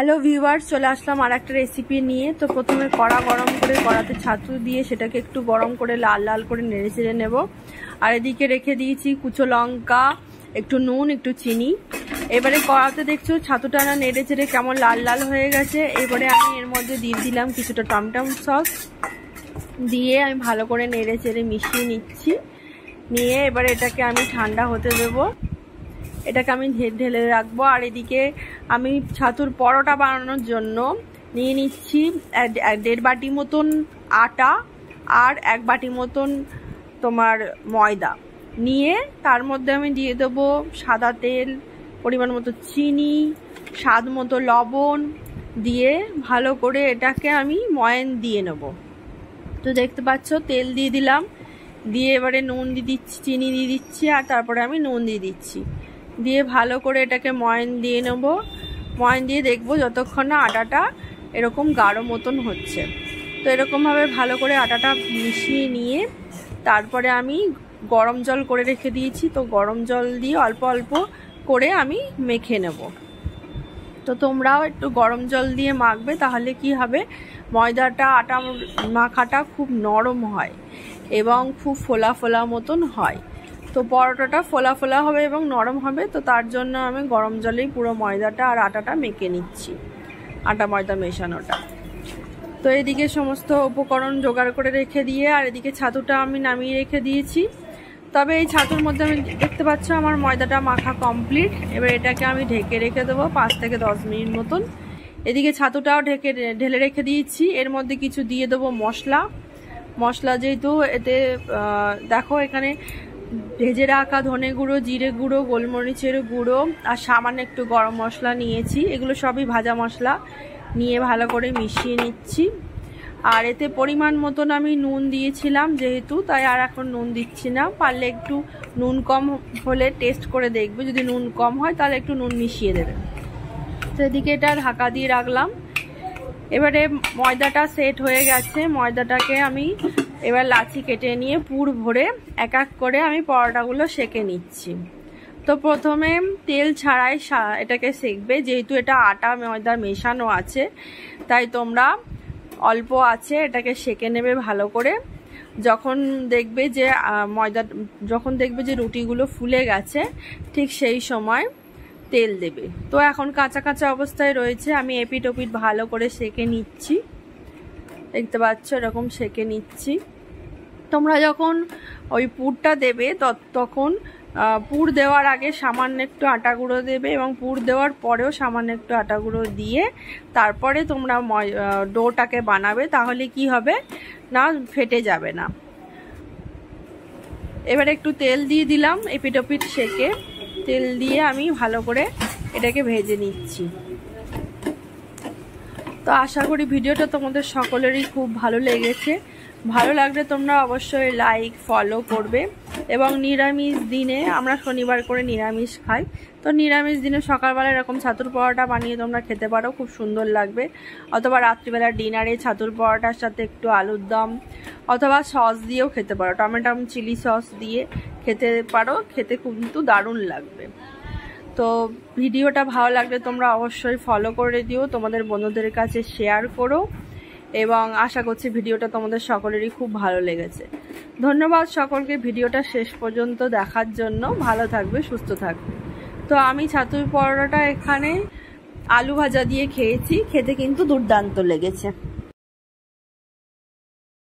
Hello viewers, চলে আসলাম আর একটা recipe নিয়ে। তো প্রথমে কড়া গরম করে কড়াতে ছাতু দিয়ে সেটাকে একটু গরম করে লাল লাল করে নেড়ে চেড়ে নেব। আর এদিকে রেখে দিয়েছি কুচো লঙ্কা, একটু নুন, একটু চিনি। এবারে কড়াতে দেখছো ছাতুটা না নেড়ে চেড়ে কেমন লাল লাল হয়ে গেছে। এবারে আমি এর মধ্যে দিয়ে দিলাম কিছুটা টমেটো সস, দিয়ে আমি ভালো করে নেড়ে চেড়ে মিশিয়ে নিচ্ছি। নিয়ে এবারে এটাকে আমি ঠান্ডা হতে দেবো, এটাকে আমি ঢেলে রাখবো। আর এদিকে আমি ছাতুর পরোটা বানানোর জন্য নিয়ে নিচ্ছি 1.5 বাটি মতন আটা আর 1 বাটি মতন তোমার ময়দা। নিয়ে তার মধ্যে আমি দিয়ে দেবো সাদা তেল, পরিমাণ মতো চিনি, স্বাদ মতো লবণ দিয়ে ভালো করে এটাকে আমি ময়ান দিয়ে নেব। তো দেখতে পাচ্ছ তেল দিয়ে দিলাম, দিয়ে এবারে নুন দিয়ে দিচ্ছি, চিনি দিয়ে দিচ্ছি, আর তারপরে আমি নুন দিয়ে দিচ্ছি। দিয়ে ভালো করে এটাকে ময়ান দিয়ে নেব। ময়ান দিয়ে দেখবো যতক্ষণ না আটাটা এরকম গাঢ় মতন হচ্ছে। তো এরকমভাবে ভালো করে আটাটা মিশিয়ে নিয়ে তারপরে আমি গরম জল করে রেখে দিয়েছি। তো গরম জল দিয়ে অল্প অল্প করে আমি মেখে নেব। তো তোমরাও একটু গরম জল দিয়ে মাখবে, তাহলে কি হবে, ময়দাটা আটা মাখাটা খুব নরম হয় এবং খুব ফোলা ফোলা মতন হয়। তো পরোটাটা ফোলা ফোলা হবে এবং নরম হবে। তো তার জন্য আমি গরম জলেই পুরো ময়দাটা আর আটাটা মেখে নিচ্ছি, আটা ময়দা মেশানোটা। তো এদিকে সমস্ত উপকরণ জোগাড় করে রেখে দিয়ে আর এদিকে ছাতুটা আমি নামিয়ে রেখে দিয়েছি। তবে এই ছাতুর মধ্যে আমি দেখতে পাচ্ছ আমার ময়দাটা মাখা কমপ্লিট। এবার এটাকে আমি ঢেকে রেখে দেবো 5 থেকে 10 মিনিট মতন। এদিকে ছাতুটাও ঢেলে রেখে দিয়েছি। এর মধ্যে কিছু দিয়ে দেবো মশলা, যেহেতু এতে দেখো এখানে ভেজে রাখা ধনে গুঁড়ো, জিরে গুঁড়ো, গোলমরিচের গুঁড়ো আর সামান্য একটু গরম মশলা নিয়েছি। এগুলো সবই ভাজা মশলা। নিয়ে ভালো করে মিশিয়ে নিচ্ছি। আর এতে পরিমাণ মতন আমি নুন দিয়েছিলাম যেহেতু, তাই আর এখন নুন দিচ্ছি না। পারলে একটু নুন কম হলে টেস্ট করে দেখবে, যদি নুন কম হয় তাহলে একটু নুন মিশিয়ে দেবে। তো এদিকে এটা ঢাকা দিয়ে রাখলাম। এবারে ময়দাটা সেট হয়ে গেছে। ময়দাটাকে আমি এবার লাচি কেটে নিয়ে পুর ভরে এক এক করে আমি পরোটাগুলো সেঁকে নিচ্ছি। তো প্রথমে তেল ছাড়াই এটাকে সেঁকবে, যেহেতু এটা আটা ময়দা মেশানো আছে, তাই তোমরা অল্প আছে এটাকে সেঁকে নেবে ভালো করে। যখন দেখবে যে রুটিগুলো ফুলে গেছে, ঠিক সেই সময় তেল দেবে। তো এখন কাঁচা কাঁচা অবস্থায় রয়েছে, আমি এপিট ওপিট ভালো করে সেঁকে নিচ্ছি। দেখতে পাচ্ছ এরকম সেঁকে নিচ্ছি। তোমরা যখন ওই পুরটা দেবে তখন পুর দেওয়ার আগে সামান্য একটু আটা গুঁড়ো দেবে এবং পুর দেওয়ার পরেও সামান্য একটু আটা গুঁড়ো দিয়ে তারপরে তোমরা ডোটাকে বানাবে, তাহলে কি হবে না ফেটে যাবে না। এবারে একটু তেল দিয়ে দিলাম, এপিট ওপিট সেঁকে তেল দিয়ে আমি ভালো করে এটাকে ভেজে নিচ্ছি। তো আশা করি ভিডিওটা তোমাদের সকলেরই খুব ভালো লেগেছে। ভালো লাগলে তোমরা অবশ্যই লাইক ফলো করবে। এবং নিরামিষ দিনে, আমরা শনিবার করে নিরামিষ খাই, তো নিরামিষ দিনে সকালবেলা এরকম ছাতুর পরোটা বানিয়ে তোমরা খেতে পারো, খুব সুন্দর লাগবে। অথবা রাত্রিবেলা ডিনারে ছাতুর পরোটার সাথে একটু আলুর দম অথবা সস দিয়েও খেতে পারো, টমেটো চিলি সস দিয়ে খেতে পারো, খেতে কিন্তু দারুণ লাগবে। তো ভিডিওটা ভালো লাগলে তোমরা অবশ্যই ফলো করে দিও, তোমাদের বন্ধুদের কাছে শেয়ার করো, এবং আশা করছি ভিডিওটা তোমাদের সকলেরই খুব ভালো লেগেছে। ধন্যবাদ সকলকে ভিডিওটা শেষ পর্যন্ত দেখার জন্য। ভালো থাকবে, সুস্থ থাকবে। তো আমি ছাতুর পরোটাটা এখানে আলু ভাজা দিয়ে খেয়েছি, খেতে কিন্তু দুর্দান্ত লেগেছে।